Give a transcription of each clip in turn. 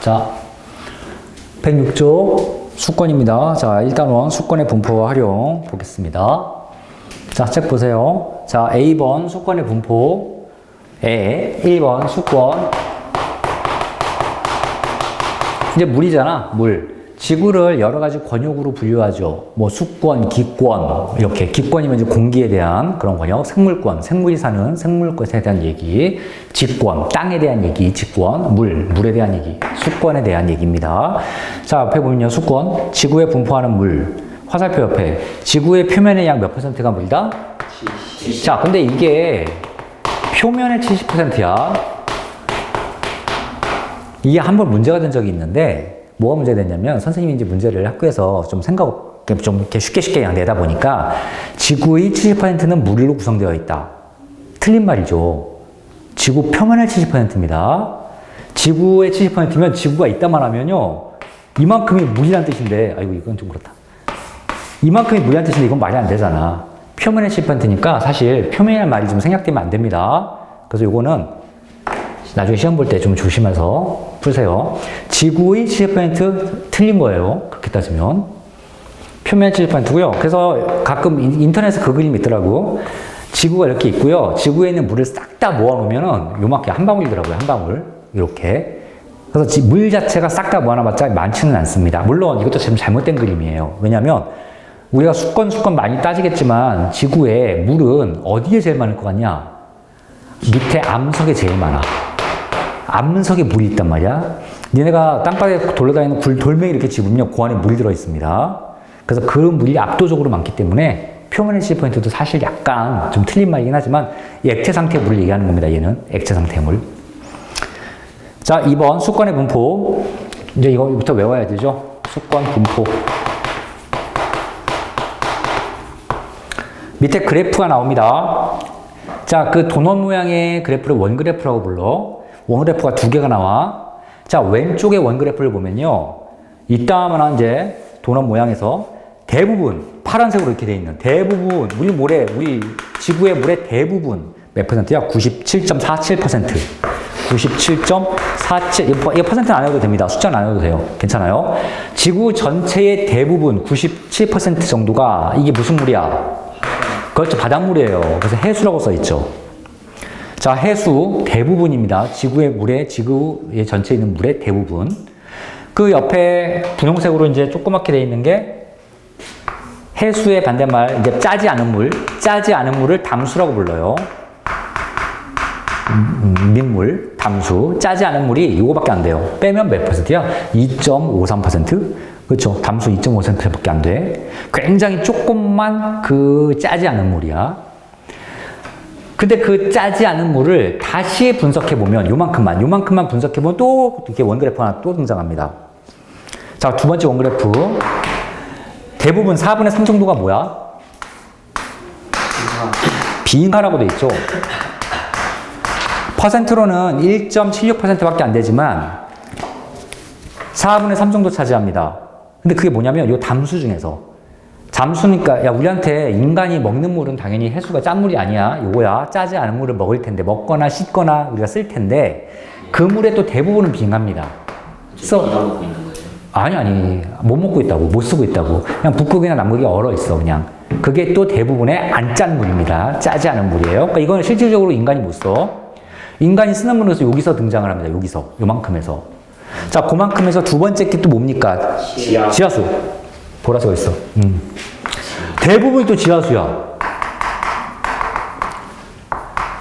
자, 106조 수권입니다. 자, 1단원 수권의 분포와 활용 보겠습니다. 자, 책 보세요. 자, A번 수권의 분포에 1번 수권. 이제 물이잖아, 물. 지구를 여러 가지 권역으로 분류하죠. 뭐 수권, 기권, 이렇게. 기권이면 이제 공기에 대한 그런 권역, 생물권, 생물이 사는 생물권에 대한 얘기, 지권, 땅에 대한 얘기, 지권, 물에 대한 얘기, 수권에 대한 얘기입니다. 자, 앞에 보면요, 수권, 지구에 분포하는 물, 화살표 옆에 지구의 표면의 약 몇 %가 물이다? 70. 자, 근데 이게 표면의 70%야. 이게 한번 문제가 된 적이 있는데, 뭐가 문제가 됐냐면, 선생님이 이제 문제를 학교에서 좀 좀 이렇게 쉽게 그냥 내다 보니까, 지구의 70%는 물로 구성되어 있다. 틀린 말이죠. 지구 표면의 70%입니다. 지구의 70%면 지구가 있다만 하면요, 이만큼이 물이란 뜻인데, 아이고, 이건 좀 그렇다. 이만큼이 물이란 뜻인데, 이건 말이 안 되잖아. 표면의 70%니까 사실 표면이라는 말이 좀 생략되면 안 됩니다. 그래서 이거는 나중에 시험 볼 때 좀 조심해서 푸세요. 지구의 70% 틀린 거예요. 그렇게 따지면. 표면 70%고요. 그래서 가끔 인터넷에 그 그림이 있더라고. 지구가 이렇게 있고요. 지구에 있는 물을 싹 다 모아놓으면은 요만큼 한 방울이더라고요. 한 방울. 이렇게. 그래서 물 자체가 싹 다 모아놔봤자 많지는 않습니다. 물론 이것도 지금 잘못된 그림이에요. 왜냐면 우리가 수권 많이 따지겠지만 지구에 물은 어디에 제일 많을 것 같냐? 밑에 암석에 제일 많아. 암석에 물이 있단 말이야. 니네가 땅바닥에 돌아다니는 돌멩이 이렇게 집으면 그 안에 물이 들어있습니다. 그래서 그 물이 압도적으로 많기 때문에 표면의 70%도 사실 약간 좀 틀린 말이긴 하지만 액체 상태의 물을 얘기하는 겁니다. 얘는 액체 상태의 물. 자, 2번 수권의 분포. 이제 이거부터 외워야 되죠. 수권 분포. 밑에 그래프가 나옵니다. 자, 그 도넛 모양의 그래프를 원그래프라고 불러. 원그래프가 두 개가 나와. 자, 왼쪽의 원그래프를 보면요. 이따만한 이제 도넛 모양에서 대부분 파란색으로 이렇게 되어 있는 대부분 우리 지구의 물의 대부분 몇 %야? 97.47%. 97.47. 이거 퍼센트는 안 해도 됩니다. 숫자는 안 해도 돼요. 괜찮아요. 지구 전체의 대부분 97% 정도가 이게 무슨 물이야? 그렇죠. 바닷물이에요. 그래서 해수라고 써 있죠. 자, 해수 대부분입니다. 지구의 전체에 있는 물의 대부분. 그 옆에 분홍색으로 이제 조그맣게 되어 있는 게 해수의 반대말, 이제 짜지 않은 물을 담수라고 불러요. 민물, 담수. 짜지 않은 물이 이거밖에 안 돼요. 빼면 몇 %야? 2.53%? 그렇죠. 담수 2.5%밖에 안 돼. 굉장히 조금만 그 짜지 않은 물이야. 근데 그 짜지 않은 물을 다시 분석해보면 요만큼만 분석해보면 또 이렇게 원그래프 하나 또 등장합니다. 자, 두 번째 원그래프. 대부분 4분의 3 정도가 뭐야? 비잉하라고 돼 있죠. 퍼센트로는 1.76%밖에 안 되지만 4분의 3 정도 차지합니다. 근데 그게 뭐냐면 요 담수 중에서 잠수니까 야 우리한테 인간이 먹는 물은 당연히 해수가 짠 물이 아니야. 요거야. 짜지 않은 물을 먹을 텐데 먹거나 씻거나 우리가 쓸 텐데 그 물의 또 대부분은 빙합니다. 그래서 먹고 있는 거예요? 아니 못 먹고 있다고 못 쓰고 있다고 그냥 북극이나 남극이 얼어 있어 그냥. 그게 또 대부분의 안 짠 물입니다. 짜지 않은 물이에요. 그러니까 이거는 실질적으로 인간이 못 써. 인간이 쓰는 물에서 여기서 등장을 합니다. 여기서 요만큼에서. 자, 그만큼에서 두 번째 게 또 뭡니까? 지하수. 보라색가 있어. 대부분이 또 지하수야.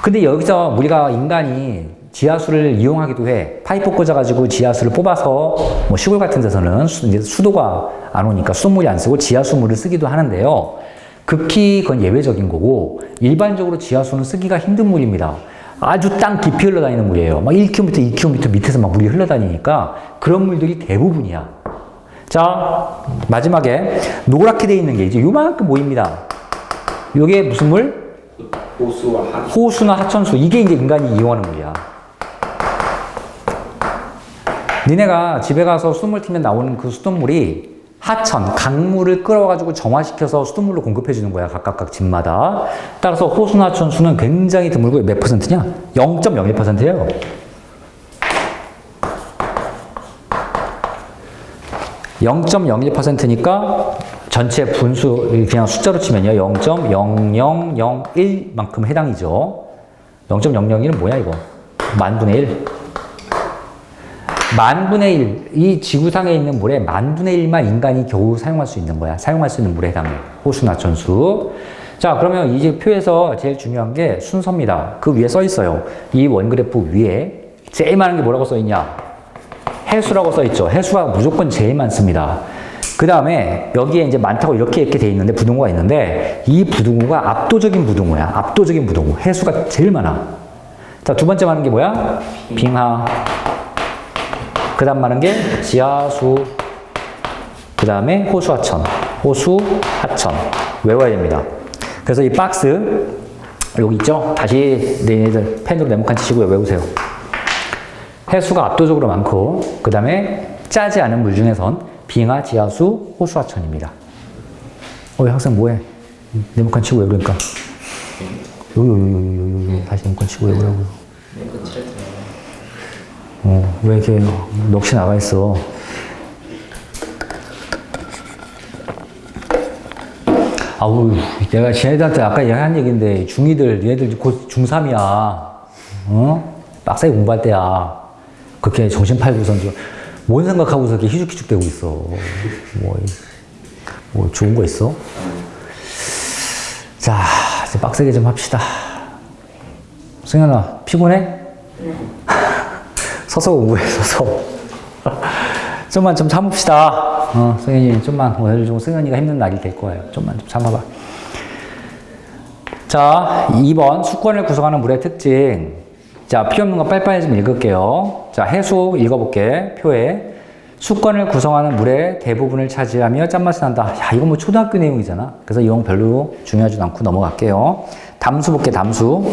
근데 여기서 우리가 인간이 지하수를 이용하기도 해. 파이프 꽂아가지고 지하수를 뽑아서 뭐 시골 같은 데서는 이제 수도가 안 오니까 수돗물이 안 쓰고 지하수물을 쓰기도 하는데요. 극히 그건 예외적인 거고 일반적으로 지하수는 쓰기가 힘든 물입니다. 아주 땅 깊이 흘러다니는 물이에요. 막 1km, 2km 밑에서 막 물이 흘러다니니까 그런 물들이 대부분이야. 자, 마지막에 노랗게 되어 있는 게 이제 요만큼 보입니다. 요게 무슨 물? 호수나 하천수. 이게 이제 인간이 이용하는 물이야. 니네가 집에 가서 수돗물 틀면 나오는 그 수돗물이 하천, 강물을 끌어가지고 정화시켜서 수돗물로 공급해주는 거야. 각각 집마다. 따라서 호수나 하천수는 굉장히 드물고 몇 %냐? 0.01%예요. 0.01%니까 전체 분수 그냥 숫자로 치면요. 0.0001만큼 해당이죠. 0.001은 뭐야 이거? 만분의 1. 만분의 1. 이 지구상에 있는 물의 만분의 1만 인간이 겨우 사용할 수 있는 거야. 사용할 수 있는 물에 해당해. 호수나천수. 자, 그러면 이 표에서 제일 중요한 게 순서입니다. 그 위에 써 있어요. 이 원그래프 위에 제일 많은 게 뭐라고 써 있냐? 해수라고 써 있죠. 해수가 무조건 제일 많습니다. 그 다음에 여기에 이제 많다고 이렇게 돼 있는데 부등호가 있는데 이 부등호가 압도적인 부등호야. 압도적인 부등호. 해수가 제일 많아. 자, 두 번째 많은 게 뭐야? 빙하. 그 다음 많은 게 지하수. 그 다음에 호수하천. 호수하천. 외워야 됩니다. 그래서 이 박스 여기 있죠? 다시 너희들 펜으로 네모칸 치시고 외우세요. 해수가 압도적으로 많고 그 다음에 짜지 않은 물 중에선 빙하, 지하수, 호수하천입니다. 학생 뭐해? 네모칸 치고 외우니까. 다시 네모칸 치고 외우라고요. 왜 이렇게 넋이 나가 있어? 아우, 내가 쟤네들한테 아까 얘기한 얘기인데 얘네들 곧 중3이야. 빡세게 공부할 때야. 그렇게 정신 팔고선 뭔 생각하고서 이렇게 희죽희죽대고 있어. 뭐 좋은 거 있어? 자, 이제 빡세게 좀 합시다. 승현아, 피곤해? 서서 공부해, 서서. 좀만 좀 참읍시다. 승현이 좀만, 오늘 좀 승현이가 힘든 날이 될 거예요. 좀만 좀 참아봐. 자, 2번 수권을 구성하는 물의 특징. 자, 필요 없는 거 빨리빨리 좀 읽을게요. 자, 해수 읽어볼게. 표에. 수권을 구성하는 물의 대부분을 차지하며 짠맛이 난다. 야, 이건 뭐 초등학교 내용이잖아. 그래서 이건 별로 중요하지 않고 넘어갈게요. 담수 볼게, 담수.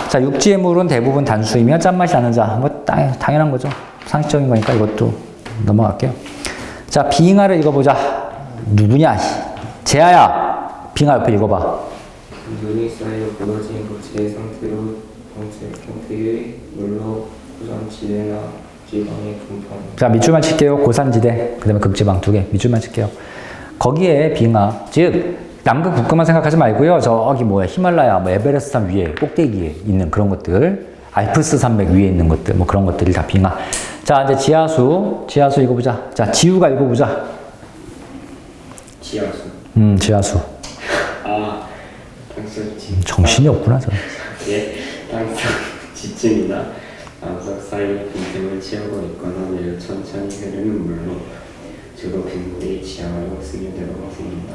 자, 육지의 물은 대부분 단수이며 짠맛이 나는 자. 뭐, 당연한 거죠. 상식적인 거니까 이것도 넘어갈게요. 자, 빙하를 읽어보자. 누구냐? 재하야. 빙하 옆에 읽어봐. 눈이 쌓여 굳어진 고체의 상태로 형태의 물로 고산지대나 지방의 분포. 자, 밑줄만 칠게요. 고산지대, 그 다음에 극지방 두 개. 밑줄만 칠게요. 거기에 빙하, 즉 남극 북극만 생각하지 말고요. 저기 뭐야, 히말라야, 뭐 에베레스트 산 위에 꼭대기에 있는 그런 것들, 알프스 산맥 위에 있는 것들, 뭐 그런 것들이 다 빙하. 자, 이제 지하수 읽어보자. 자, 지우가 읽어보자. 지하수. 지하수. 땅속 정신이 없구나, 저. 예, 땅속 지층이나 암석 사이 빈틈을 채우고 있거나 매우 천천히 흐르는 물로 주로 빗물이 지하로 스며들어갑니다.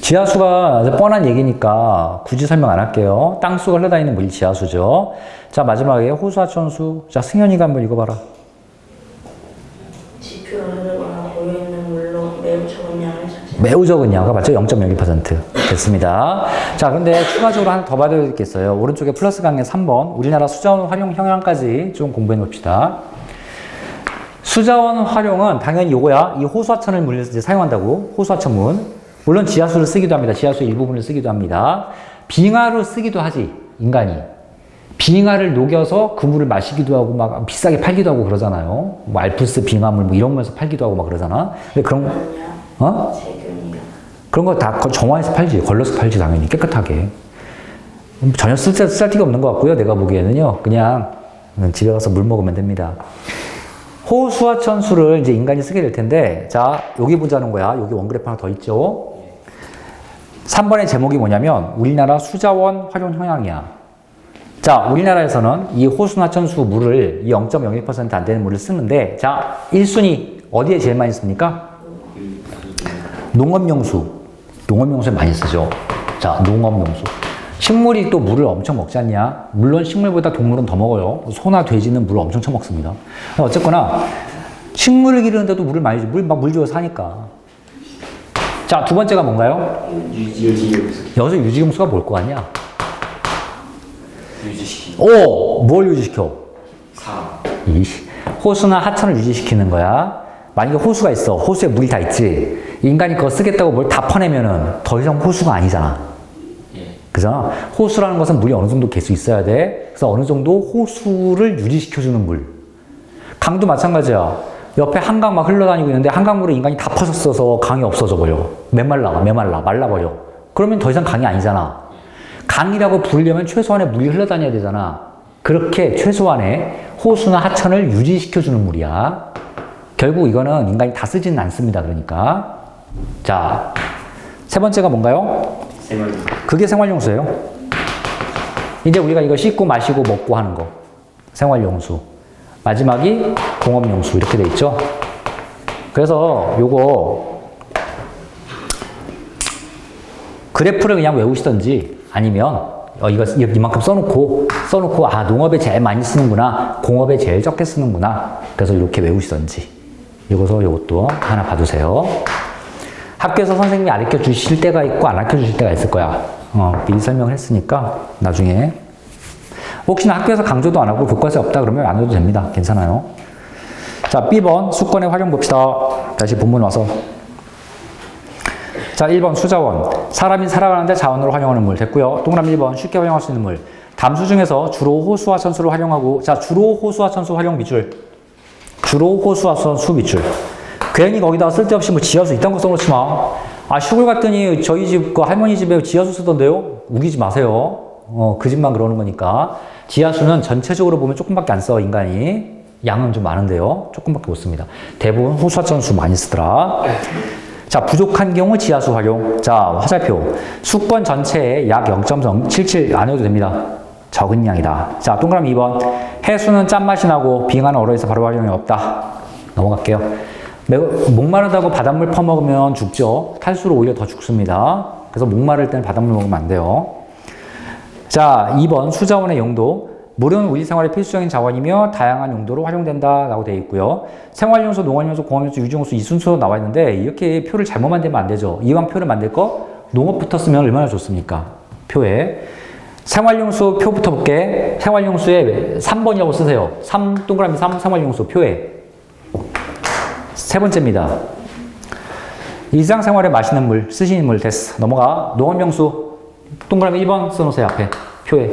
지하수가 뻔한 얘기니까 굳이 설명 안 할게요. 땅속을 흘러다니는 물이 지하수죠. 자, 마지막에 호수하천수. 자, 승현이가 한번 읽어봐라. 지표를 흐르거나 고여있는 물로 매우 적은 양을 차지합니다. 매우 적은 양가 맞죠? 0.02% 됐습니다. 자, 근데 추가적으로 하나 더 봐야 되겠어요. 오른쪽에 플러스 강의 3번 우리나라 수자원 활용 형향까지 좀 공부해 봅시다. 수자원 활용은 당연히 요거야. 이 호수하천을 물 이제 사용한다고. 호수하천문. 물론 지하수를 쓰기도 합니다. 지하수의 일부분을 쓰기도 합니다. 빙하로 쓰기도 하지, 인간이. 빙하를 녹여서 그 물을 마시기도 하고 막 비싸게 팔기도 하고 그러잖아요. 뭐 알프스 빙하물 뭐 이런 거에서 팔기도 하고 막 그러잖아. 근데 그런 세균이요. 그런 거 다 정화해서 팔지. 걸러서 팔지 당연히 깨끗하게. 전혀 쓸데가 없는 것 같고요. 내가 보기에는요. 그냥 집에 가서 물 먹으면 됩니다. 호수하천수를 이제 인간이 쓰게 될 텐데, 자, 여기 보자는 거야. 여기 원그래프 하나 더 있죠. 3번의 제목이 뭐냐면 우리나라 수자원 활용 형향이야. 자, 우리나라에서는 이 호수하천수 물을 이 0.01% 안 되는 물을 쓰는데, 자, 1순위 어디에 제일 많이 씁니까? 농업용수. 농업용수에 많이 쓰죠. 자, 농업용수. 식물이 또 물을 엄청 먹지 않냐? 물론 식물보다 동물은 더 먹어요. 소나 돼지는 물을 엄청 처먹습니다. 어쨌거나 식물을 기르는데도 물을 많이 줘. 물 주어 사니까. 자, 두 번째가 뭔가요? 유지용수. 여기서 유지용수가 뭘 거 같냐? 유지시키는. 뭘 유지시켜? 사람. 호수나 하천을 유지시키는 거야. 만약에 호수가 있어. 호수에 물이 다 있지. 인간이 그거 쓰겠다고 뭘 다 퍼내면은 더 이상 호수가 아니잖아. 그잖아. 호수라는 것은 물이 어느 정도 개수 있어야 돼. 그래서 어느 정도 호수를 유지시켜주는 물. 강도 마찬가지야. 옆에 한강 막 흘러다니고 있는데 한강물에 인간이 다 퍼졌어서 강이 없어져 버려. 말라버려. 그러면 더 이상 강이 아니잖아. 강이라고 부르려면 최소한의 물이 흘러다녀야 되잖아. 그렇게 최소한의 호수나 하천을 유지시켜주는 물이야. 결국 이거는 인간이 다 쓰지는 않습니다. 그러니까. 자, 세 번째가 뭔가요? 생활. 그게 생활용수예요. 이제 우리가 이거 씻고 마시고 먹고 하는 거. 생활용수. 마지막이 공업용수. 이렇게 돼 있죠. 그래서 요거 그래프를 그냥 외우시던지 아니면 이거 이만큼 써놓고 아 농업에 제일 많이 쓰는구나, 공업에 제일 적게 쓰는구나. 그래서 이렇게 외우시던지. 요것도 하나 봐두세요. 학교에서 선생님이 가르쳐 주실 때가 있고 안 가르쳐 주실 때가 있을 거야. 미리 설명을 했으니까 나중에 혹시나 학교에서 강조도 안 하고 교과서에 없다 그러면 안 해도 됩니다. 괜찮아요. 자, B번 수권의 활용 봅시다. 다시 본문 와서. 자, 1번 수자원. 사람이 살아가는데 자원으로 활용하는 물. 됐고요. 동그라미 1번 쉽게 활용할 수 있는 물. 담수 중에서 주로 호수와 천수를 활용하고, 자, 주로 호수와 천수 활용 비출. 주로 호수와 천수 비출. 괜히 거기다가 쓸데없이 뭐 지하수 이딴 거 써놓지 마. 아, 시골 갔더니 저희 집, 그 할머니 집에 지하수 쓰던데요? 우기지 마세요. 그 집만 그러는 거니까. 지하수는 전체적으로 보면 조금밖에 안 써, 인간이. 양은 좀 많은데요. 조금밖에 못 씁니다. 대부분 호수와 천수 많이 쓰더라. 자, 부족한 경우 지하수 활용. 자, 화살표. 수권 전체의 약 0.77 안 해도 됩니다. 적은 양이다. 자, 동그라미 2번. 해수는 짠맛이 나고 빙하는 얼어있어 바로 활용이 없다. 넘어갈게요. 목마르다고 바닷물 퍼먹으면 죽죠. 탈수로 오히려 더 죽습니다. 그래서 목마를 때는 바닷물 먹으면 안 돼요. 자, 2번 수자원의 용도. 물은 우리 생활의 필수적인 자원이며 다양한 용도로 활용된다 라고 되어 있고요. 생활용수, 농업용수, 공업용수, 유지용수 이 순서로 나와 있는데 이렇게 표를 잘못 만들면 안 되죠. 이왕 표를 만들 거 농업부터 쓰면 얼마나 좋습니까? 표에. 생활용수 표 붙어볼게. 생활용수에 3번이라고 쓰세요. 3 동그라미 3 생활용수 표에. 세 번째입니다. 일상생활에 마시는 물, 쓰시는 물 됐어. 넘어가. 농업용수 동그라미 1번 써놓으세요. 앞에 표에.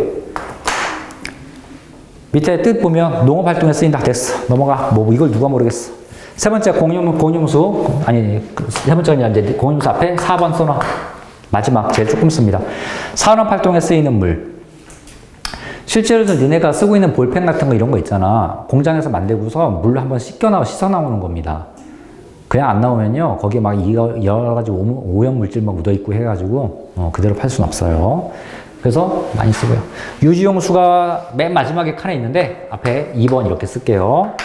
밑에 뜻 보면 농업활동에 쓰인다. 됐어. 넘어가. 뭐 이걸 누가 모르겠어. 세 번째 공용수. 아니, 세 번째가 이제 공용수 앞에 4번 써놔. 마지막 제일 조금 씁니다. 산업활동에 쓰이는 물. 실제로도 니네가 쓰고 있는 볼펜 같은 거 이런 거 있잖아. 공장에서 만들고서 물로 한번 씻어 나오는 겁니다. 그냥 안 나오면요. 거기에 막 여러 가지 오염물질 막 묻어있고 해가지고 그대로 팔 수는 없어요. 그래서 많이 쓰고요. 유지용수가 맨 마지막에 칸에 있는데 앞에 2번 이렇게 쓸게요.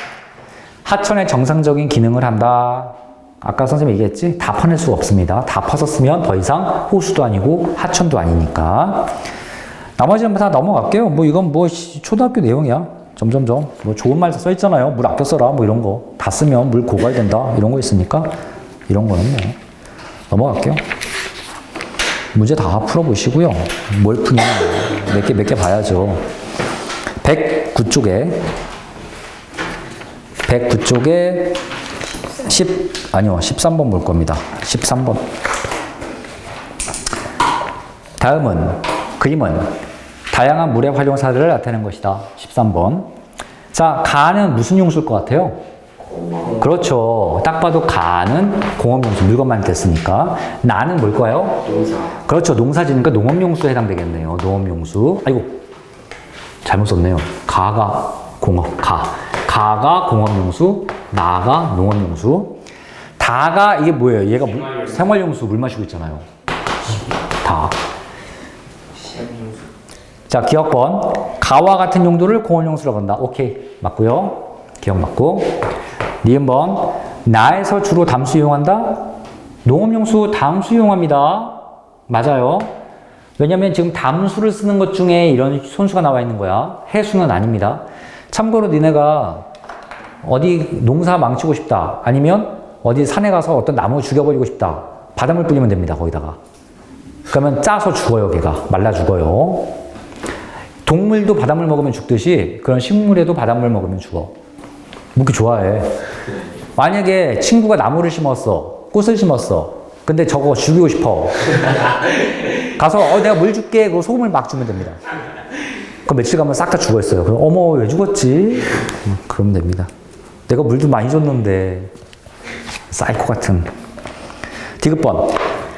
하천의 정상적인 기능을 한다. 아까 선생님이 얘기했지? 다 퍼낼 수가 없습니다. 다 퍼서 쓰면 더 이상 호수도 아니고 하천도 아니니까. 나머지는 다 넘어갈게요. 뭐 이건 뭐 초등학교 내용이야. 점점점. 뭐 좋은 말 써 있잖아요. 물 아껴 써라. 뭐 이런 거. 다 쓰면 물 고갈된다. 이런 거 있으니까 이런 거는 뭐 넘어갈게요. 문제 다 풀어보시고요. 뭘 푸냐. 몇 개 봐야죠. 109쪽에 13번 볼 겁니다. 13번. 다음은 그림은 다양한 물의 활용 사례를 나타내는 것이다. 13번. 자, 가는 무슨 용수일 것 같아요? 그렇죠. 딱 봐도 가는 공업용수, 물건만 됐으니까. 나는 뭘까요? 농사. 그렇죠. 농사지니까 농업용수에 해당되겠네요. 농업용수. 아이고, 잘못 썼네요. 가가 공업, 가가 공업용수, 나가 농업용수. 다가 이게 뭐예요? 얘가 생활용수 물 마시고 있잖아요. 다. 시험용수. 자, 기억번. 가와 같은 용도를 공업용수라고 한다. 오케이. 맞고요. 기억 맞고. 니은번. 나에서 주로 담수 이용한다? 농업용수 담수 이용합니다. 맞아요. 왜냐면 지금 담수를 쓰는 것 중에 이런 손수가 나와 있는 거야. 해수는 아닙니다. 참고로 니네가 어디 농사 망치고 싶다. 아니면 어디 산에 가서 어떤 나무 죽여버리고 싶다. 바닷물 뿌리면 됩니다. 거기다가. 그러면 짜서 죽어요. 걔가. 말라 죽어요. 동물도 바닷물 먹으면 죽듯이 그런 식물에도 바닷물 먹으면 죽어. 뭐 이렇게 좋아해. 만약에 친구가 나무를 심었어. 꽃을 심었어. 근데 저거 죽이고 싶어. 가서 내가 물 줄게. 그거 소금을 막 주면 됩니다. 그럼 며칠 가면 싹 다 죽어있어요. 그럼 어머 왜 죽었지? 그러면 됩니다. 내가 물도 많이 줬는데. 사이코 같은. 디귿번.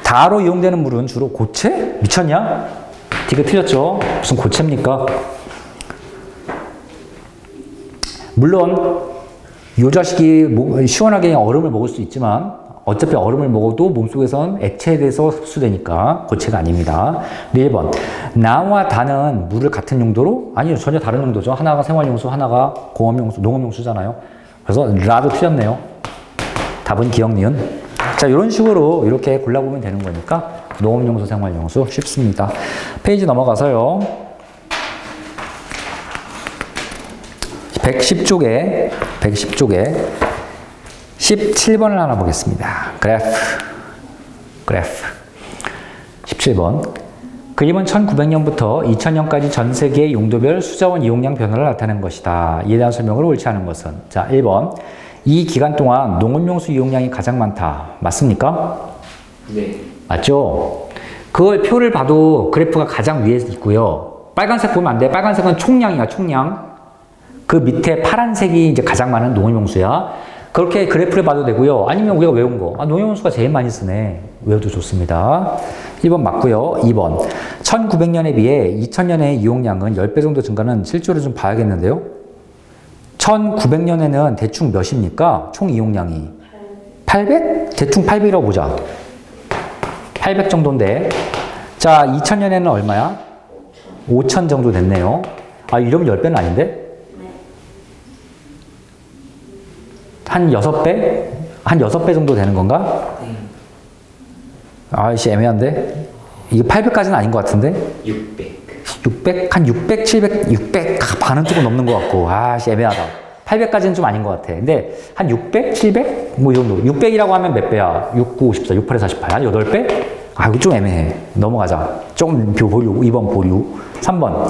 다로 이용되는 물은 주로 고체? 미쳤냐? 디귿 틀렸죠? 무슨 고체입니까? 물론 이 자식이 시원하게 얼음을 먹을 수 있지만 어차피 얼음을 먹어도 몸속에선 액체에 대해서 흡수되니까 고체가 아닙니다. 1번. 나와 다는 물을 같은 용도로? 아니요. 전혀 다른 용도죠. 하나가 생활용수, 하나가 공업용수, 농업용수잖아요. 그래서 라도 틀렸네요. 답은 기억, 니은. 자, 이런 식으로 이렇게 골라보면 되는 거니까 농업용수, 생활용수 쉽습니다. 페이지 넘어가서요. 110쪽에 17번을 하나 보겠습니다. 그래프 17번. 그림은 1900년부터 2000년까지 전 세계의 용도별 수자원 이용량 변화를 나타낸 것이다. 이에 대한 설명을 옳지 않은 것은? 자, 1번. 이 기간 동안 농업용수 이용량이 가장 많다. 맞습니까? 네. 맞죠? 그걸 표를 봐도 그래프가 가장 위에 있고요. 빨간색 보면 안 돼. 빨간색은 총량이야, 총량. 그 밑에 파란색이 이제 가장 많은 농업용수야. 그렇게 그래프를 봐도 되고요. 아니면 우리가 외운 거. 농업용수가 제일 많이 쓰네. 외워도 좋습니다. 1번 맞고요. 2번. 1900년에 비해 2000년의 이용량은 10배 정도 증가는 실제로 좀 봐야겠는데요. 1900년에는 대충 몇입니까? 총 이용량이. 800? 대충 800이라고 보자. 800 정도인데. 자, 2000년에는 얼마야? 5000 정도 됐네요. 이러면 10배는 아닌데? 한 6배? 한 6배 정도 되는 건가? 아이씨, 애매한데? 이게 800까지는 아닌 것 같은데? 600. 600? 한 600, 700, 600 반은 조금 넘는 것 같고. 아이씨, 애매하다. 800까지는 좀 아닌 것 같아. 근데 한 600, 700? 뭐 이 정도. 600이라고 하면 몇 배야? 6, 9, 54, 6, 8에 48. 한 8배? 이거 좀 애매해. 넘어가자. 조금 보류. 2번 보류. 3번.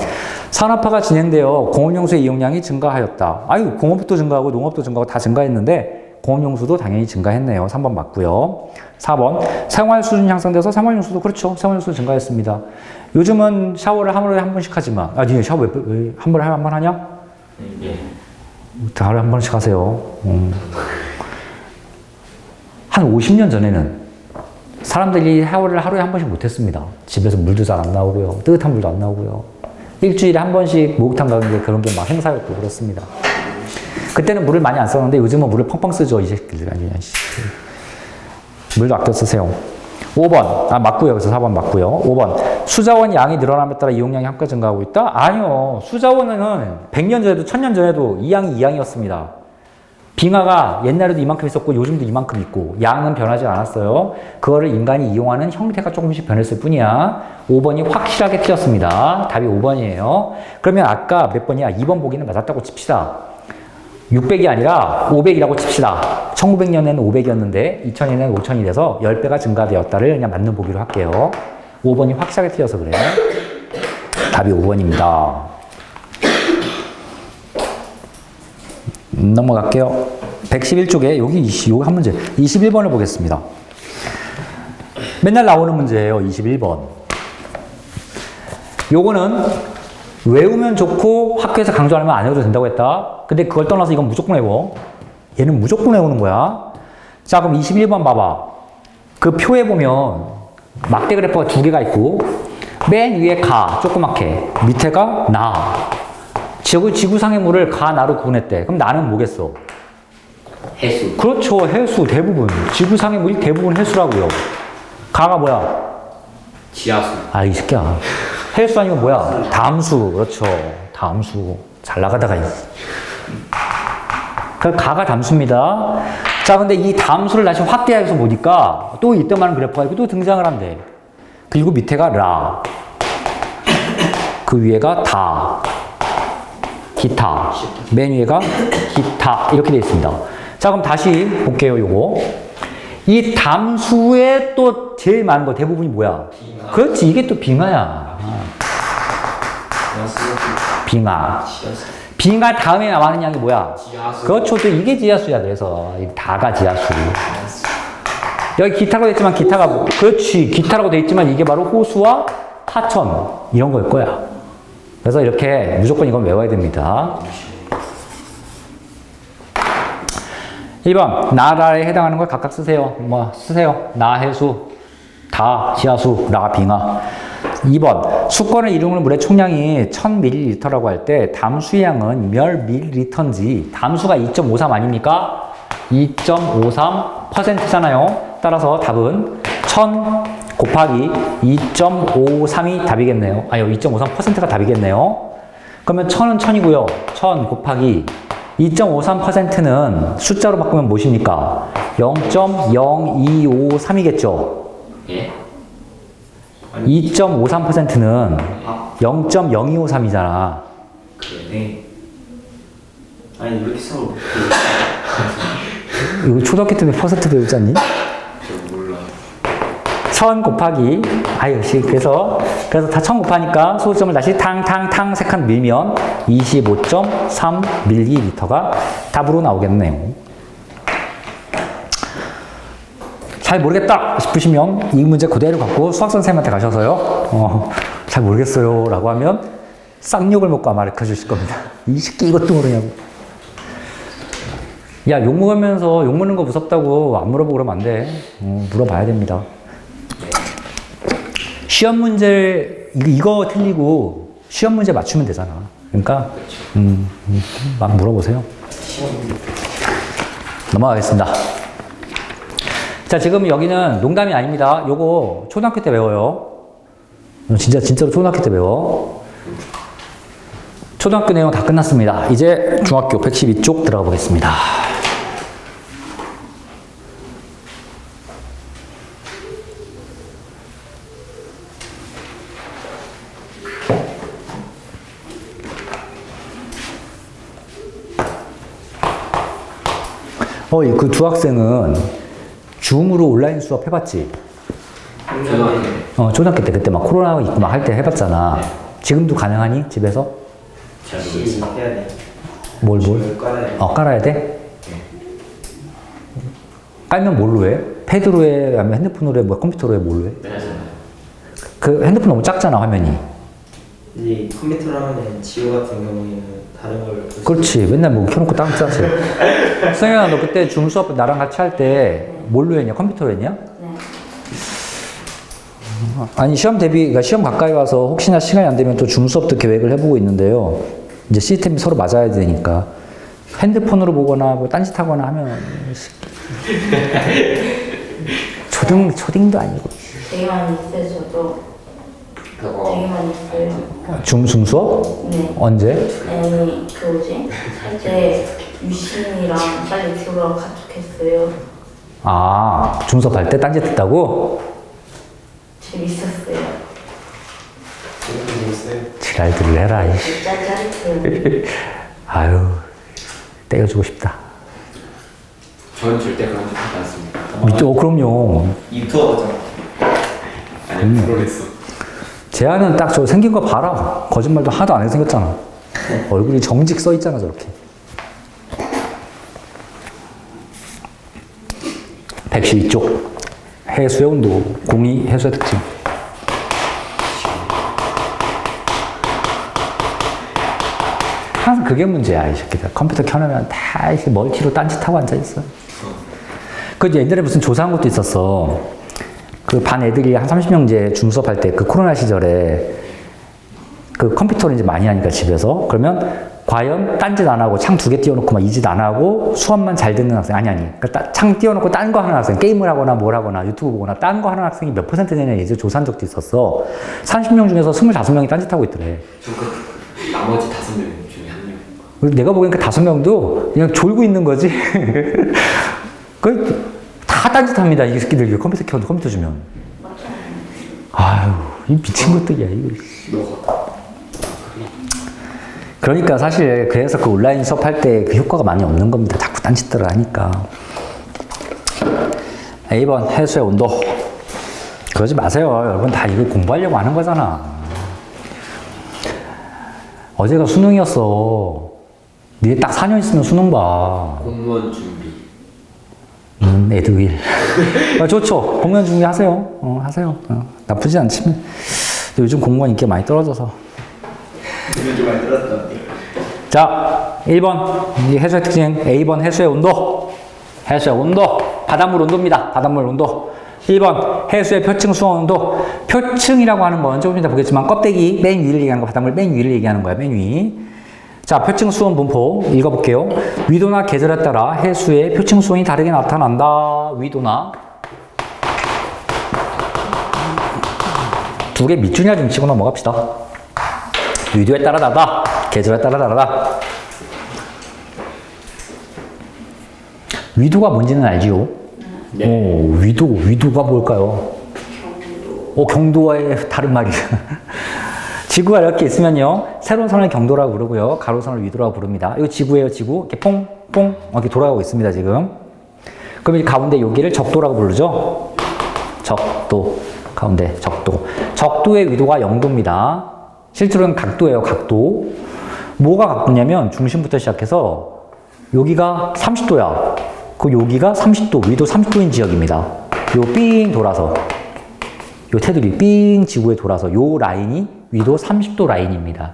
산업화가 진행되어 공업용수의 이용량이 증가하였다. 공업도 증가하고 농업도 증가하고 다 증가했는데 공업용수도 당연히 증가했네요. 3번 맞고요. 4번. 생활 수준 향상돼서 생활용수도 그렇죠. 생활용수도 증가했습니다. 요즘은 샤워를 하루에 한 번씩 하지만 니네 샤워 왜 한 번에 한 번 하냐? 네. 하루에 한 번씩 하세요. 한 50년 전에는 사람들이 샤워를 하루에 한 번씩 못했습니다. 집에서 물도 잘 안 나오고요. 뜨뜻한 물도 안 나오고요. 일주일에 한 번씩 목욕탕 가는 게 그런 게 막 행사였고 그렇습니다. 그때는 물을 많이 안 썼는데 요즘은 물을 펑펑 쓰죠. 이 새끼들. 물도 아껴 쓰세요. 5번. 맞고요. 그래서 4번 맞고요. 5번. 수자원 양이 늘어남에 따라 이용량이 함께 증가하고 있다? 아니요. 수자원은 100년 전에도 1000년 전에도 이 양이었습니다. 빙하가 옛날에도 이만큼 있었고 요즘도 이만큼 있고 양은 변하지 않았어요. 그거를 인간이 이용하는 형태가 조금씩 변했을 뿐이야. 5번이 확실하게 틀렸습니다. 답이 5번이에요. 그러면 아까 몇 번이야? 2번 보기는 맞았다고 칩시다. 600이 아니라 500이라고 칩시다. 1900년에는 500이었는데 2000년에는 5000이 돼서 10배가 증가되었다를 그냥 맞는 보기로 할게요. 5번이 확실하게 틀려서 그래요. 답이 5번입니다. 넘어갈게요. 111쪽에 여기 한 문제 21번을 보겠습니다. 맨날 나오는 문제예요. 21번. 요거는 외우면 좋고 학교에서 강조 안 하면 안 외워도 된다고 했다. 근데 그걸 떠나서 이건 무조건 외워. 얘는 무조건 외우는 거야. 자, 그럼 21번 봐봐. 그 표에 보면 막대 그래프가 2개가 있고 맨 위에 가 조그맣게 밑에가 나. 지구상의 물을 가, 나로 구분했대. 그럼 나는 뭐겠어? 해수. 그렇죠. 해수 대부분. 지구상의 물이 대부분 해수라고요. 가가 뭐야? 지하수. 이 새끼야. 해수 아니면 뭐야? 담수. 그렇죠. 담수. 잘 나가다가. 그 가가 담수입니다. 자, 근데 이 담수를 다시 확대해서 보니까 또 이때만한 그래프가 있고 또 등장을 한대. 그리고 밑에가 라. 그 위에가 다. 기타. 맨 위에가 기타. 이렇게 되어 있습니다. 자, 그럼 다시 볼게요, 요거. 이 담수에 또 제일 많은 거 대부분이 뭐야? 빙하. 그렇지, 이게 또 빙하야. 빙하. 빙하 다음에 나가는 양이 뭐야? 지하수. 그렇죠, 또 이게 지하수야. 그래서 다가 지하수. 여기 기타라고 돼 있지만 기타가 그렇지, 기타라고 돼 있지만 이게 바로 호수와 하천 이런 거일 거야. 그래서 이렇게 무조건 이건 외워야 됩니다. 1번 나라에 해당하는 걸 각각 쓰세요. 뭐 쓰세요. 나 해수, 다 지하수, 라 빙하. 2번 수건을 이루는 물의 총량이 1000ml라고 할 때 담수의 양은 몇 ml인지 담수가 2.53 아닙니까? 2.53%잖아요. 따라서 답은 1000 곱하기 2.53이 답이겠네요. 아니요, 2.53%가 답이겠네요. 그러면 1000은 1000이고요. 1000 곱하기 2.53%는 숫자로 바꾸면 무엇입니까? 0.0253이겠죠. 예? 2.53%는 0.0253이잖아. 그러네. 아니 이렇게 써도 이거 초등학교 때 퍼센트 배우지 않니? 저 몰라. 1000 곱하기 그래서 다 1000 곱하니까 소수점을 다시 탕탕탕 3칸 밀면 25.3ml가 답으로 나오겠네요. 잘 모르겠다 싶으시면 이 문제 그대로 갖고 수학 선생님한테 가셔서요. 잘 모르겠어요 라고 하면 쌍욕을 먹고 아마 가르쳐 주실 겁니다. 이 새끼 이것도 모르냐고. 야, 욕 먹으면서 욕 먹는 거 무섭다고 안 물어보고 그러면 안 돼. 물어봐야 됩니다. 시험 문제 이거 틀리고 시험 문제 맞추면 되잖아. 그러니까 막 물어보세요. 넘어가겠습니다. 자, 지금 여기는 농담이 아닙니다. 요거 초등학교 때 배워요. 진짜로 초등학교 때 배워. 초등학교 내용 다 끝났습니다. 이제 중학교 112쪽 들어가 보겠습니다. 그 두 학생은 줌으로 온라인 수업 해봤지? 초등학교 때 그때 막 코로나 있고 막 할 때 해봤잖아. 네. 지금도 가능하니? 집에서? 잘 모르겠어. 해야 돼. 뭘? 깔아야 돼. 깔아야 돼? 깔면 뭘로 해? 패드로 해? 아니면 핸드폰으로 해? 뭐 컴퓨터로 해? 뭘로 해? 그 핸드폰 너무 작잖아, 화면이. 이 컴퓨터로 하면 지호 같은 경우에는 다른 걸 볼수 그렇지. 맨날 뭐 켜놓고 땅 짜지. 승현아, 너 그때 줌 수업 나랑 같이 할 때 뭘로 했냐? 컴퓨터로 했냐? 네. 아니, 그러니까 시험 가까이 와서 혹시나 시간이 안 되면 또 줌 수업도 계획을 해보고 있는데요. 이제 시스템이 서로 맞아야 되니까. 핸드폰으로 보거나 뭐 딴짓하거나 하면 초딩도 아니고. 되게 많이 있어요, 저도. 되게 많이 있어요. 줌 수업? 네. 언제? 아니, 할때 유신이랑 빨리 들어와 가족했어요. 아, 줌 수업 할 때 딴짓 했다고? 재밌었어요. 재밌어요. 지랄들을 해라, 이씨. 짜릿해요. 아유, 떼어주고 싶다. 저는 절대 그런 짓 하지 않습니다. 그럼요. 유튜버잖아. 아니 프로레서. 재한은 딱 저 생긴 거 봐라. 거짓말도 하나도 안 해서 생겼잖아. 얼굴이 정직 써 있잖아, 저렇게. 112쪽. 해수의 온도, 공이 해수의 특징. 항상 그게 문제야, 이 새끼들. 컴퓨터 켜놓으면 다 이렇게 멀티로 딴짓하고 앉아있어. 그 옛날에 무슨 조사한 것도 있었어. 그 반 애들이 한 30명 이제 줌 수업할 때 그 코로나 시절에 그 컴퓨터를 이제 많이 하니까 집에서 그러면 과연 딴짓 안 하고 창 2개 띄워놓고 막 이 짓 안 하고 수업만 잘 듣는 학생 아니 그러니까 창 띄워놓고 딴 거 하는 학생 게임을 하거나 뭘 하거나 유튜브 보거나 딴 거 하는 학생이 몇 퍼센트 되냐 이제 조사한 적도 있었어. 30명 중에서 25명이 딴짓하고 있더래. 저그 나머지 5명 중에 한 명. 내가 보기엔 그 5명도 그냥 졸고 있는 거지. 다 딴짓합니다. 이 새끼들 컴퓨터 켜도 컴퓨터 주면. 아유, 이 미친 것들이야 이거. 그러니까 사실 그래서 그 온라인 수업할 때 그 효과가 많이 없는 겁니다. 자꾸 딴짓들을 하니까. A번 해수의 온도. 그러지 마세요. 여러분 다 이거 공부하려고 하는 거잖아. 어제가 수능이었어. 니네 딱 4년 있으면 수능 봐. 공무원 준비. 에드윌. 좋죠. 공무원 준비 하세요. 하세요. 나쁘지 않지만. 근데 요즘 공무원 인기가 많이 떨어져서. 요즘 많이 들었다. 자, 1번. 이 해수의 특징. A번 해수의 온도. 해수의 온도, 바닷물 온도입니다. 바닷물 온도. 1번 해수의 표층 수온 온도. 표층이라고 하는 건 조금 이따 보겠지만 껍데기 맨 위를 얘기하는 거, 바닷물 맨 위를 얘기하는 거야. 맨 위. 자, 표층 수온 분포 읽어볼게요. 위도나 계절에 따라 해수의 표층 수온이 다르게 나타난다. 위도나 두 개 밑줄이나 좀 치고 넘어갑시다. 위도에 따라 다르다. 계절에 따라 다르다. 위도가 뭔지는 알지요? 네. 오, 위도가 뭘까요? 경도와의 다른 말이야. 지구가 이렇게 있으면요, 세로는 선을 경도라고 부르고요, 가로선을 위도라고 부릅니다. 이거 지구예요, 지구. 이렇게 퐁퐁 이렇게 돌아가고 있습니다, 지금. 그럼 이 가운데 여기를 적도라고 부르죠? 적도. 가운데 적도. 적도의 위도가 0도입니다. 실제로는 각도예요, 각도. 뭐가 각도냐면 중심부터 시작해서 여기가 30도야. 그 여기가 30도, 위도 30도인 지역입니다. 요 삥 돌아서, 요 테두리 삥 지구에 돌아서 요 라인이 위도 30도 라인입니다.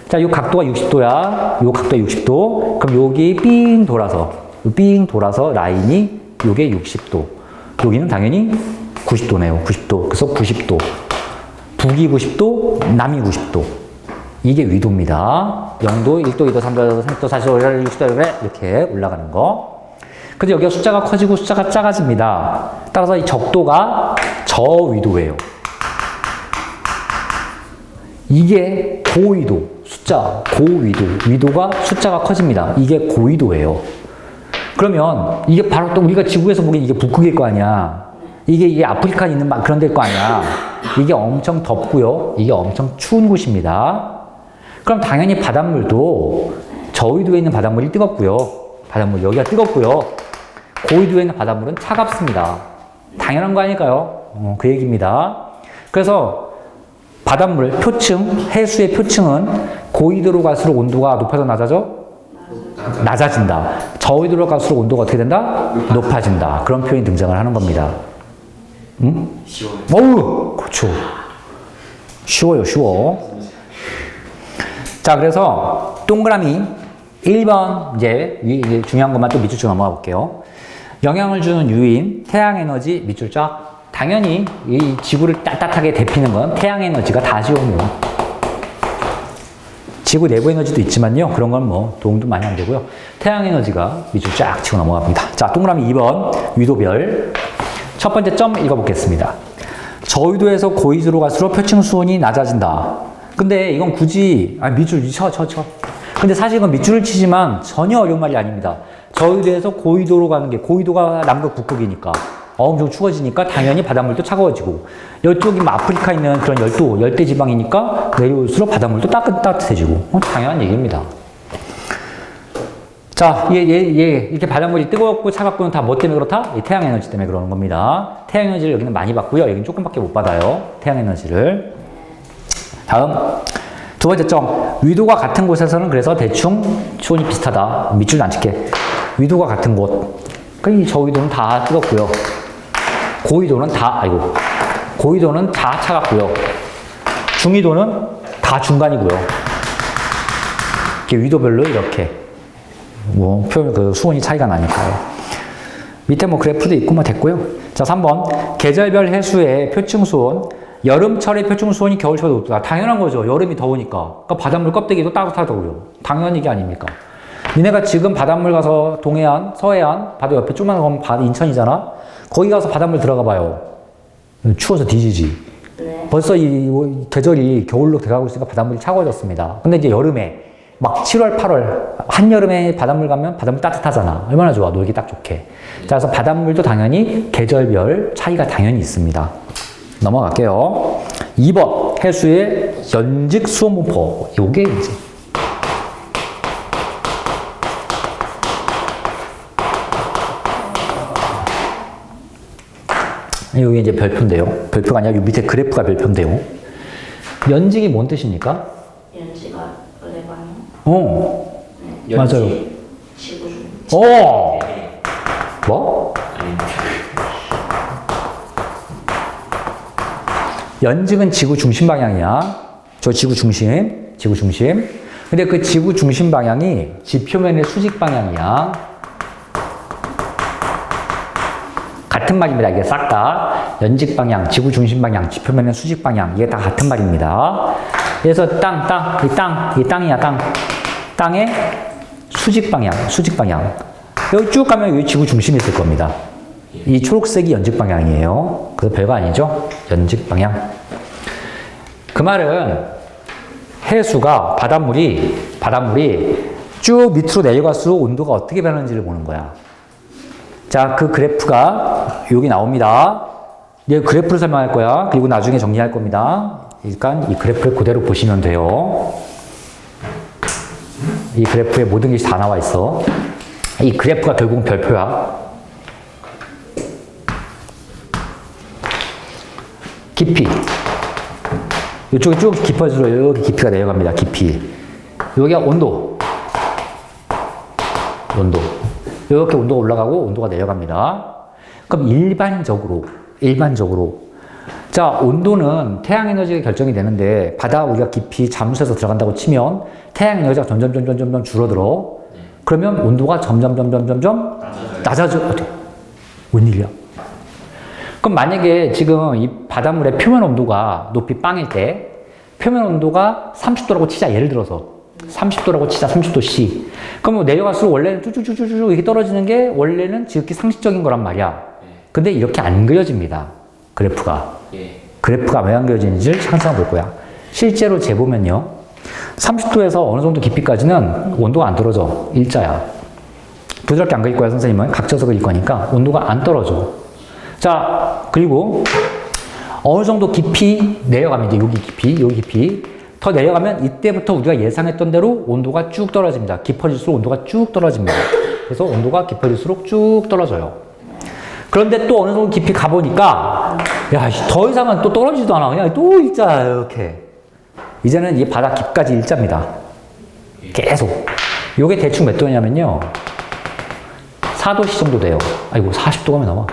자, 요 각도가 60도야. 요 각도가 60도. 그럼 여기 삥 돌아서, 요 삥 돌아서 라인이 요게 60도. 여기는 당연히 90도네요. 90도. 그래서 90도. 북이 90도, 남이 90도. 이게 위도입니다. 0도, 1도, 2도, 3도, 3도, 4도, 60도 이렇게 올라가는 거. 근데 여기가 숫자가 커지고 숫자가 작아집니다. 따라서 이 적도가 저위도예요. 이게 고위도, 숫자, 고위도, 위도가 숫자가 커집니다. 이게 고위도예요. 그러면 이게 바로 또 우리가 지구에서 보기엔 이게 북극일 거 아니야. 이게 아프리카에 있는 그런 데일 거 아니야. 이게 엄청 덥고요. 이게 엄청 추운 곳입니다. 그럼 당연히 바닷물도 저위도에 있는 바닷물이 뜨겁고요. 바닷물 여기가 뜨겁고요. 고위도에 있는 바닷물은 차갑습니다. 당연한 거 아닐까요? 그 얘기입니다. 그래서 바닷물 표층, 해수의 표층은 고위도로 갈수록 온도가 높아져 낮아져? 낮아진다. 저위도로 갈수록 온도가 어떻게 된다? 높아진다. 그런 표현이 등장을 하는 겁니다. 응? 쉬워요. 어우, 그렇죠. 쉬워요, 쉬워. 자, 그래서 동그라미 1번 이제 중요한 것만 또 밑줄 좀 넘어가 볼게요. 영향을 주는 유인, 태양에너지 밑줄 쫙. 당연히 이 지구를 따뜻하게 데피는 건 태양에너지가 다지요. 뭐. 지구 내부 에너지도 있지만요. 그런 건 뭐 도움도 많이 안 되고요. 태양에너지가 밑줄 쫙 치고 넘어갑니다. 자, 동그라미 2번 위도별. 첫 번째 점 읽어보겠습니다. 저위도에서 고위도로 갈수록 표층 수온이 낮아진다. 근데 이건 굳이 밑줄 쳐. 근데 사실 이건 밑줄을 치지만 전혀 어려운 말이 아닙니다. 저위도에서 고위도로 가는 게 고위도가 남극 북극이니까 엄청 추워지니까 당연히 바닷물도 차가워지고 이쪽이 아프리카 있는 그런 열대 지방이니까 내려올수록 바닷물도 따뜻해지고 당연한 얘기입니다. 자, 이렇게 바닷물이 뜨겁고 차갑고는 다 뭐 때문에 그렇다? 이 태양에너지 때문에 그러는 겁니다. 태양에너지를 여기는 많이 받고요. 여기는 조금밖에 못 받아요. 태양에너지를. 다음 두 번째 점. 위도가 같은 곳에서는 그래서 대충 수온이 비슷하다. 밑줄 안 칠게. 위도가 같은 곳. 그러니까 이 저위도는 다 뜨겁고요. 고위도는 다 차갑고요. 중위도는 다 중간이고요. 이렇게 위도별로 이렇게 뭐 표현 수온이 차이가 나니까요. 밑에 뭐 그래프도 있고 뭐 됐고요. 자, 3번 계절별 해수의 표층 수온. 여름철의 표층 수온이 겨울철보다 높다. 당연한 거죠. 여름이 더우니까. 그러니까 바닷물 껍데기도 따뜻하다고요. 당연한 얘기 아닙니까? 니네가 지금 바닷물 가서 동해안, 서해안, 바다 옆에 조그만 거 가면 인천이잖아? 거기 가서 바닷물 들어가 봐요. 추워서 뒤지지. 네. 벌써 이 계절이 겨울로 들어가고 있으니까 바닷물이 차가워졌습니다. 근데 이제 여름에 막 7월, 8월, 한여름에 바닷물 가면 바닷물 따뜻하잖아. 얼마나 좋아. 놀기 딱 좋게. 자, 그래서 바닷물도 당연히 계절별 차이가 당연히 있습니다. 넘어갈게요. 2번 해수의 연직 수온 분포. 요게 이제 여기 이제 별표인데요. 별표가 아니라 요 밑에 그래프가 별표인데요. 연직이 뭔 뜻입니까? 연지가 원래 방향. 네. 맞아요. 지구 중. 뭐? 연직은 지구 중심 방향이야. 저 지구 중심. 근데 그 지구 중심 방향이 지표면의 수직 방향이야. 같은 말입니다. 이게 싹 다 연직 방향, 지구 중심 방향, 지표면의 수직 방향 이게 다 같은 말입니다. 그래서 이 땅이야 땅. 땅의 수직 방향. 여기 쭉 가면 여기 지구 중심이 있을 겁니다. 이 초록색이 연직 방향이에요. 그래서 별거 아니죠? 연직 방향. 그 말은 해수가 바닷물이 쭉 밑으로 내려갈수록 온도가 어떻게 변하는지를 보는 거야. 자, 그 그래프가 여기 나옵니다. 이 그래프를 설명할 거야. 그리고 나중에 정리할 겁니다. 그러니까 이 그래프를 그대로 보시면 돼요. 이 그래프에 모든 것이 다 나와 있어. 이 그래프가 결국은 별표야. 깊이. 이쪽이 쭉 깊어질수록 이렇게 깊이가 내려갑니다. 깊이. 여기가 온도. 이렇게 온도가 올라가고 온도가 내려갑니다. 그럼 일반적으로 자, 온도는 태양 에너지가 결정이 되는데 바다 우리가 깊이 잠수해서 들어간다고 치면 태양 에너지가 점점 줄어들어. 그러면 온도가 점점 낮아져. 어때? 웬일이야? 그럼 만약에 지금 이 바닷물의 표면 온도가 높이 빵일 때 표면 온도가 30도라고 치자. 예를 들어서 30도라고 치자. 30도씨. 그럼 내려갈수록 원래는 쭉쭉쭉쭉 이렇게 떨어지는 게 원래는 지극히 상식적인 거란 말이야. 근데 이렇게 안 그려집니다. 그래프가. 그래프가 왜 안 그려지는지를 항상 볼 거야. 실제로 재보면요. 30도에서 어느 정도 깊이까지는 온도가 안 떨어져. 일자야. 부드럽게 안 그릴 거야, 선생님은. 각져서 그릴 거니까 온도가 안 떨어져. 자, 그리고 어느 정도 깊이 내려가면 이제 여기 깊이 더 내려가면 이때부터 우리가 예상했던 대로 온도가 쭉 떨어집니다. 깊어질수록 온도가 쭉 떨어집니다. 그래서 온도가 깊어질수록 쭉 떨어져요. 그런데 또 어느 정도 깊이 가보니까 야, 더 이상은 또 떨어지지도 않아. 그냥 또 일자야, 이렇게. 이제는 이 바다 깊까지 일자입니다. 계속. 요게 대충 몇 도냐면요. 4도씨 정도 돼요. 아이고, 40도가 왜 나와?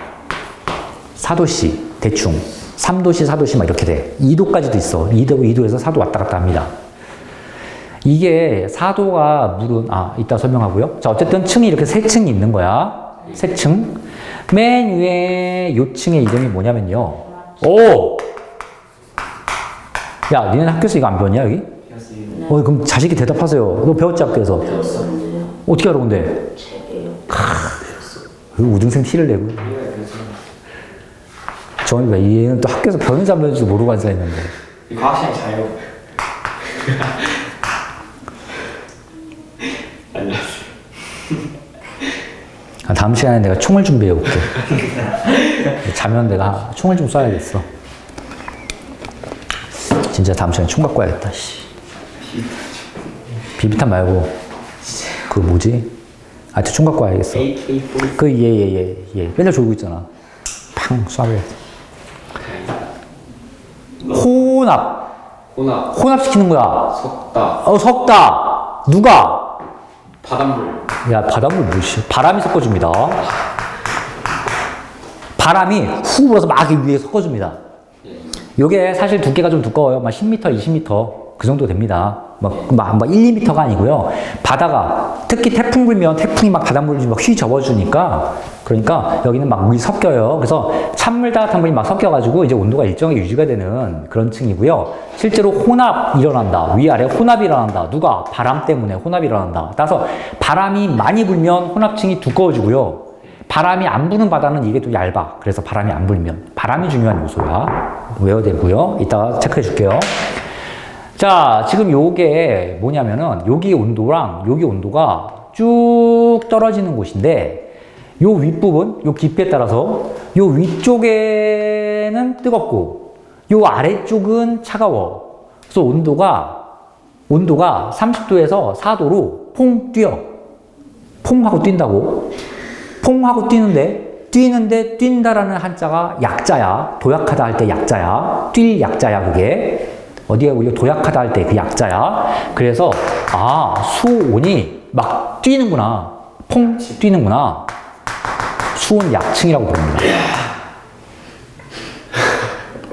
4도씨, 대충. 3도씨, 4도씨 막 이렇게 돼. 2도까지도 있어. 2도에서 4도 왔다 갔다 합니다. 이게 4도가 물은, 이따 설명하고요. 자, 어쨌든 층이 이렇게 세 층이 있는 거야. 세 층. 맨 위에 요 층의 이름이 뭐냐면요. 오! 야, 니네 학교에서 이거 안 배웠냐, 여기? 배웠어요. 그럼 자식이 대답하세요. 너 배웠지, 학교에서? 배웠었는데요. 어떻게 알아, 근데? 책이에요. 우등생 티를 내고. 저는 왜 얘는 또 학교에서 배우는지 안 배우는지 모르고 앉아있는데. 과학시간 자요. 안녕하세요. 다음 시간에 내가 총을 준비해 올게. 자면 내가 총을 좀 쏴야겠어. 진짜 다음 시간에 총 갖고 와야겠다. 씨. 비비탄 말고 그 뭐지? 하여튼 총 갖고 와야겠어. AK-47. 그 얘. 맨날 졸고 있잖아. 팡 쏴버려. 혼합시키는 거야. 섞다. 누가? 바닷물. 야, 바닷물 무시. 바람이 섞어줍니다. 바람이 후 불어서 막 위에 섞어줍니다. 요게 사실 두께가 좀 두꺼워요. 막 10m, 20m 그 정도 됩니다. 막 1, 2m가 아니고요. 바다가 특히 태풍 불면 태풍이 막 바닷물을 막 휘저어주니까 그러니까 여기는 막 물이 섞여요. 그래서 찬물, 따뜻한 물이 막 섞여가지고 이제 온도가 일정하게 유지가 되는 그런 층이고요. 실제로 혼합 일어난다. 위아래 혼합이 일어난다. 누가? 바람 때문에 혼합이 일어난다. 따라서 바람이 많이 불면 혼합층이 두꺼워지고요. 바람이 안 부는 바다는 이게 또 얇아. 그래서 바람이 안 불면. 바람이 중요한 요소야. 외워야 되고요. 이따가 체크해 줄게요. 자, 지금 요게 뭐냐면은 여기 온도랑 여기 온도가 쭉 떨어지는 곳인데 요 윗부분, 요 깊이에 따라서 요 위쪽에는 뜨겁고 요 아래쪽은 차가워. 그래서 온도가 30도에서 4도로 퐁 뛰어. 퐁 하고 뛴다고. 퐁 하고 뛰는데 뛴다라는 한자가 약자야. 도약하다 할 때 약자야. 뛸 약자야, 그게. 어디에 우리가 도약하다 할 때 그 약자야. 그래서 수온이 막 뛰는구나. 퐁 뛰는구나. 수온 약층이라고 부릅니다.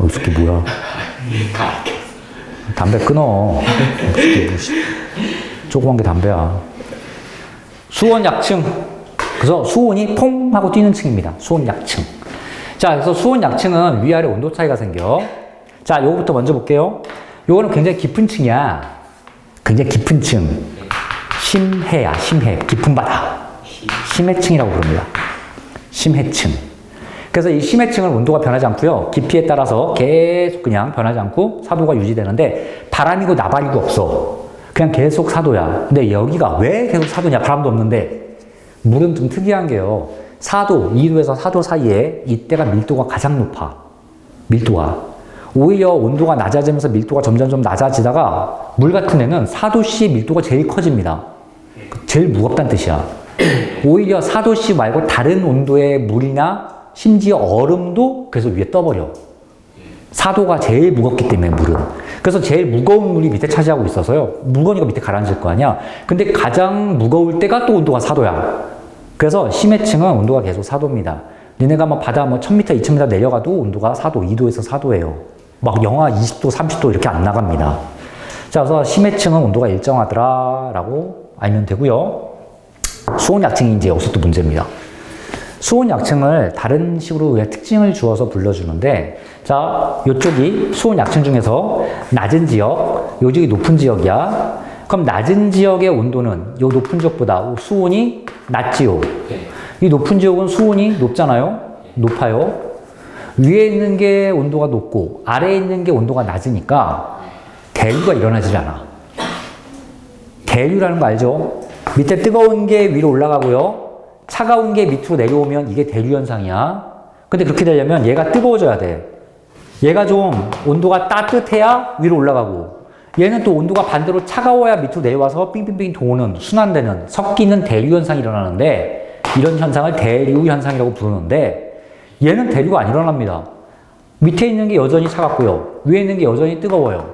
이 새끼 뭐야? 담배 끊어. 조그만 게 담배야. 수온 약층. 그래서 수온이 퐁 하고 뛰는 층입니다. 수온 약층. 자, 그래서 수온 약층은 위아래 온도 차이가 생겨. 자, 요거부터 먼저 볼게요. 요거는 굉장히 깊은 층이야. 굉장히 깊은 층. 심해야, 심해. 깊은 바다. 심해층이라고 부릅니다. 심해층. 그래서 이 심해층은 온도가 변하지 않고요. 깊이에 따라서 계속 그냥 변하지 않고 사도가 유지되는데 바람이고 나발이고 없어. 그냥 계속 사도야. 근데 여기가 왜 계속 사도냐? 바람도 없는데 물은 좀 특이한 게요. 4도, 2도에서 4도 사이에 이때가 밀도가 가장 높아. 밀도가. 오히려 온도가 낮아지면서 밀도가 점점 낮아지다가 물 같은 애는 4도씨 밀도가 제일 커집니다. 제일 무겁다는 뜻이야. 오히려 4도씨 말고 다른 온도의 물이나 심지어 얼음도 계속 위에 떠버려. 4도가 제일 무겁기 때문에 물은. 그래서 제일 무거운 물이 밑에 차지하고 있어서요. 무거우니까 밑에 가라앉을 거 아니야. 근데 가장 무거울 때가 또 온도가 4도야. 그래서 심해층은 온도가 계속 4도입니다. 니네가 뭐 바다 뭐 1000m, 2000m 내려가도 온도가 4도, 2도에서 4도예요. 막 영하 20도, 30도 이렇게 안 나갑니다. 자, 그래서 심해층은 온도가 일정하더라 라고 알면 되고요. 수온 약층이 이제 여기서 또 문제입니다. 수온 약층을 다른 식으로 왜 특징을 주어서 불러주는데, 자, 요쪽이 수온 약층 중에서 낮은 지역, 요쪽이 높은 지역이야. 그럼 낮은 지역의 온도는 요 높은 지역보다 수온이 낮지요. 이 높은 지역은 수온이 높잖아요. 높아요. 위에 있는 게 온도가 높고 아래에 있는 게 온도가 낮으니까 대류가 일어나지 않아. 대류라는 거 알죠? 밑에 뜨거운 게 위로 올라가고요. 차가운 게 밑으로 내려오면 이게 대류 현상이야. 근데 그렇게 되려면 얘가 뜨거워져야 돼. 얘가 좀 온도가 따뜻해야 위로 올라가고, 얘는 또 온도가 반대로 차가워야 밑으로 내려와서 빙빙빙 도는, 순환되는, 섞이는 대류 현상이 일어나는데, 이런 현상을 대류 현상이라고 부르는데, 얘는 대류가 안 일어납니다. 밑에 있는 게 여전히 차갑고요. 위에 있는 게 여전히 뜨거워요.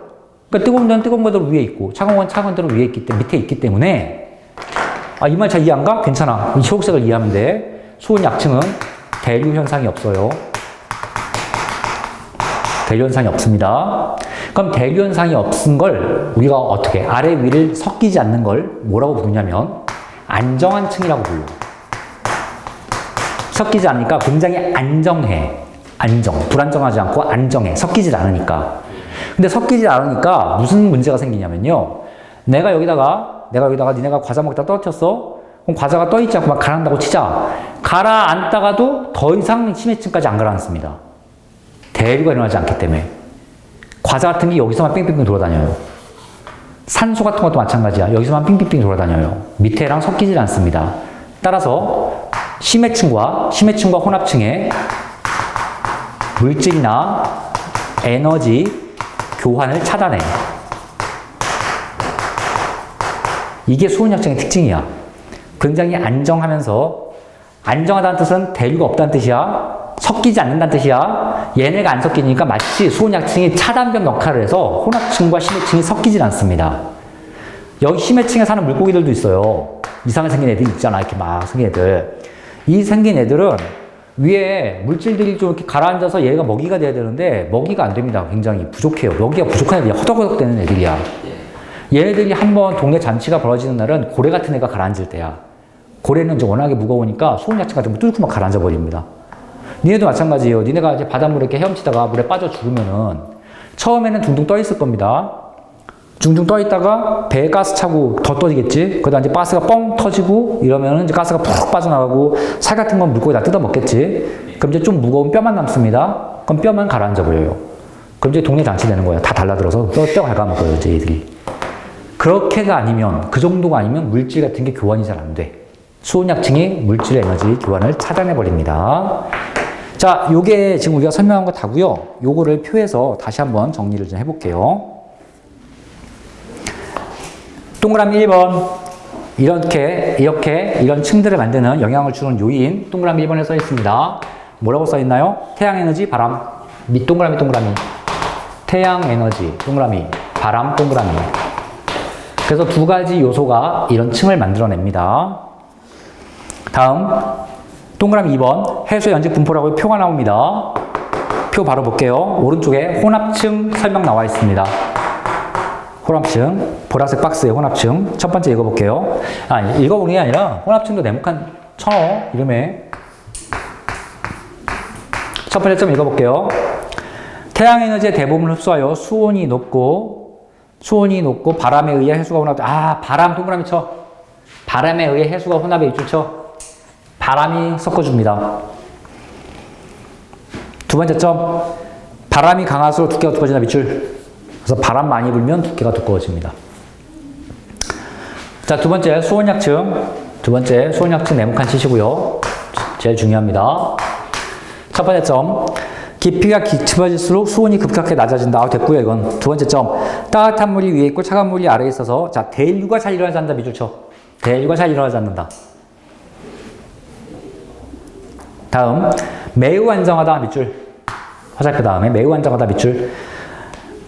그러니까 뜨거운 데는 뜨거운 대로 위에 있고, 차가운 건 차가운 대로 위에 있기 때문에, 밑에 있기 때문에, 아, 이 말 잘 이해 안 가? 괜찮아. 이 초록색을 이해하면 돼. 수온 약층은 대류 현상이 없어요. 대류 현상이 없습니다. 그럼 대류 현상이 없은 걸 우리가 어떻게, 아래 위를 섞이지 않는 걸 뭐라고 부르냐면 안정한 층이라고 불러. 섞이지 않으니까 굉장히 안정해. 안정. 불안정하지 않고 안정해. 섞이지 않으니까. 근데 섞이지 않으니까 무슨 문제가 생기냐면요. 내가 여기다가 니네가 과자 먹다 떨어뜨렸어? 그럼 과자가 떠있지 않고 막 가라앉다고 치자. 가라앉다가도 더 이상 심해층까지 안 가라앉습니다. 대류가 일어나지 않기 때문에. 과자 같은 게 여기서만 뺑뺑뺑 돌아다녀요. 산소 같은 것도 마찬가지야. 여기서만 빙빙빙 돌아다녀요. 밑에랑 섞이지 않습니다. 따라서 심해층과 혼합층의 물질이나 에너지 교환을 차단해. 이게 수온 약층의 특징이야. 굉장히 안정하면서, 안정하다는 뜻은 대류가 없다는 뜻이야. 섞이지 않는다는 뜻이야. 얘네가 안 섞이니까 마치 수온 약층이 차단벽 역할을 해서 혼합층과 심해층이 섞이질 않습니다. 여기 심해층에 사는 물고기들도 있어요. 이상하게 생긴 애들 있잖아. 이렇게 막 생긴 애들. 이 생긴 애들은 위에 물질들이 좀 이렇게 가라앉아서 얘가 먹이가 돼야 되는데 먹이가 안 됩니다. 굉장히 부족해요. 먹이가 부족한 애들이야. 허덕허덕 되는 애들이야. 얘네들이 한번 동네 잔치가 벌어지는 날은 고래 같은 애가 가라앉을 때야. 고래는 이제 워낙에 무거우니까 수온 약층 같은 거 뚫고 막 가라앉아 버립니다. 니네도 마찬가지예요. 니네가 이제 바닷물에 이렇게 헤엄치다가 물에 빠져 죽으면은 처음에는 둥둥 떠 있을 겁니다. 둥둥 떠 있다가 배에 가스 차고 더 떠지겠지. 그러다 이제 가스가 뻥 터지고 이러면은 이제 가스가 푹 빠져나가고 살 같은 건 물고기 다 뜯어 먹겠지. 그럼 이제 좀 무거운 뼈만 남습니다. 그럼 뼈만 가라앉아 버려요. 그럼 이제 동네 잔치 되는 거예요. 다 달라들어서 뼈 갉아먹어요, 이제 얘들이. 그렇게가 아니면, 그 정도가 아니면 물질 같은 게 교환이 잘 안 돼. 수온 약층이 물질 에너지 교환을 차단해 버립니다. 자, 요게 지금 우리가 설명한 거 다고요. 요거를 표에서 다시 한번 정리를 좀 해볼게요. 동그라미 1번. 이렇게 이런 층들을 만드는 영향을 주는 요인, 동그라미 1번에 써 있습니다. 뭐라고 써 있나요? 태양 에너지, 바람. 밑 동그라미. 태양 에너지, 동그라미. 바람, 동그라미. 그래서 두 가지 요소가 이런 층을 만들어냅니다. 다음 동그라미 2번 해수의 연직 분포라고 표가 나옵니다. 표 바로 볼게요. 오른쪽에 혼합층 설명 나와 있습니다. 혼합층, 보라색 박스의 혼합층. 첫 번째 읽어볼게요. 읽어보는 게 아니라 혼합층도 네모칸 쳐, 이름에. 첫 번째 점 읽어볼게요. 태양에너지의 대부분을 흡수하여 수온이 높고 바람에 의해 해수가 혼합. 바람 동그라미 쳐. 바람에 의해 해수가 혼합에 입줄 쳐. 바람이 섞어줍니다. 두 번째 점, 바람이 강할수록 두께가 두꺼워진다 밑줄. 그래서 바람 많이 불면 두께가 두꺼워집니다. 자, 두 번째 수온약층 네모칸 치시고요. 제일 중요합니다. 첫 번째 점, 깊이가 깊어질수록 수온이 급격하게 낮아진다. 됐고요, 이건. 두 번째 점, 따뜻한 물이 위에 있고 차가운 물이 아래에 있어서, 자, 대류가 잘 일어나지 않는다. 밑줄 쳐. 대류가 잘 일어나지 않는다. 다음, 매우 안정하다. 밑줄. 화살표 다음에 매우 안정하다. 밑줄.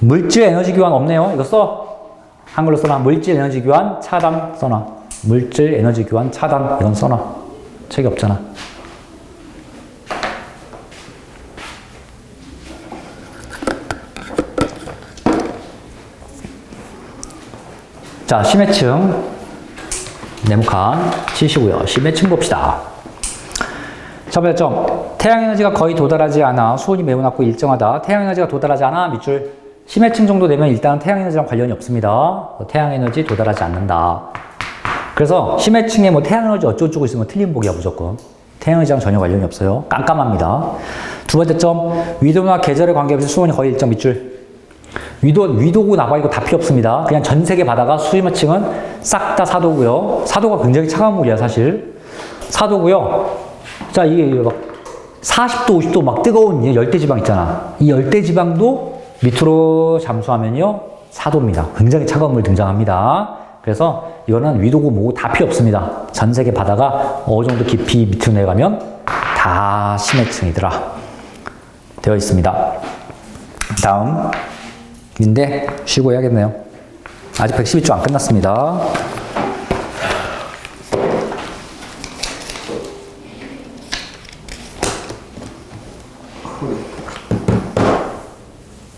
물질 에너지 교환 없네요. 이거 써. 한글로 써놔. 물질 에너지 교환 차단 써놔. 물질 에너지 교환 차단. 이건 써놔. 책이 없잖아. 자, 심해층 네모칸 치시고요. 심해층 봅시다. 첫 번째 점, 태양에너지가 거의 도달하지 않아 수온이 매우 낮고 일정하다. 태양에너지가 도달하지 않아 밑줄. 심해층 정도 되면 일단 태양에너지랑 관련이 없습니다. 태양에너지 도달하지 않는다. 그래서 심해층에 뭐 태양에너지 어쩌고저쩌고 있으면 틀린 복이야 무조건. 태양에너지랑 전혀 관련이 없어요. 깜깜합니다. 두 번째 점, 위도나 계절에 관계없이 수온이 거의 일정 밑줄. 위도고 나발이고 다 필요 없습니다. 그냥 전 세계 바다가 수심층은 싹 다 4도고요. 4도가 굉장히 차가운 물이야 사실. 4도고요. 자, 이게 막 40도, 50도 막 뜨거운 열대지방 있잖아. 이 열대지방도 밑으로 잠수하면요 4도입니다. 굉장히 차가운 물 등장합니다. 그래서 이거는 위도고 뭐고 다 필요 없습니다. 전 세계 바다가 어느 정도 깊이 밑으로 내려가면 다 심해층이더라. 되어 있습니다. 다음 인데 쉬고 해야겠네요. 아직 112조 안 끝났습니다.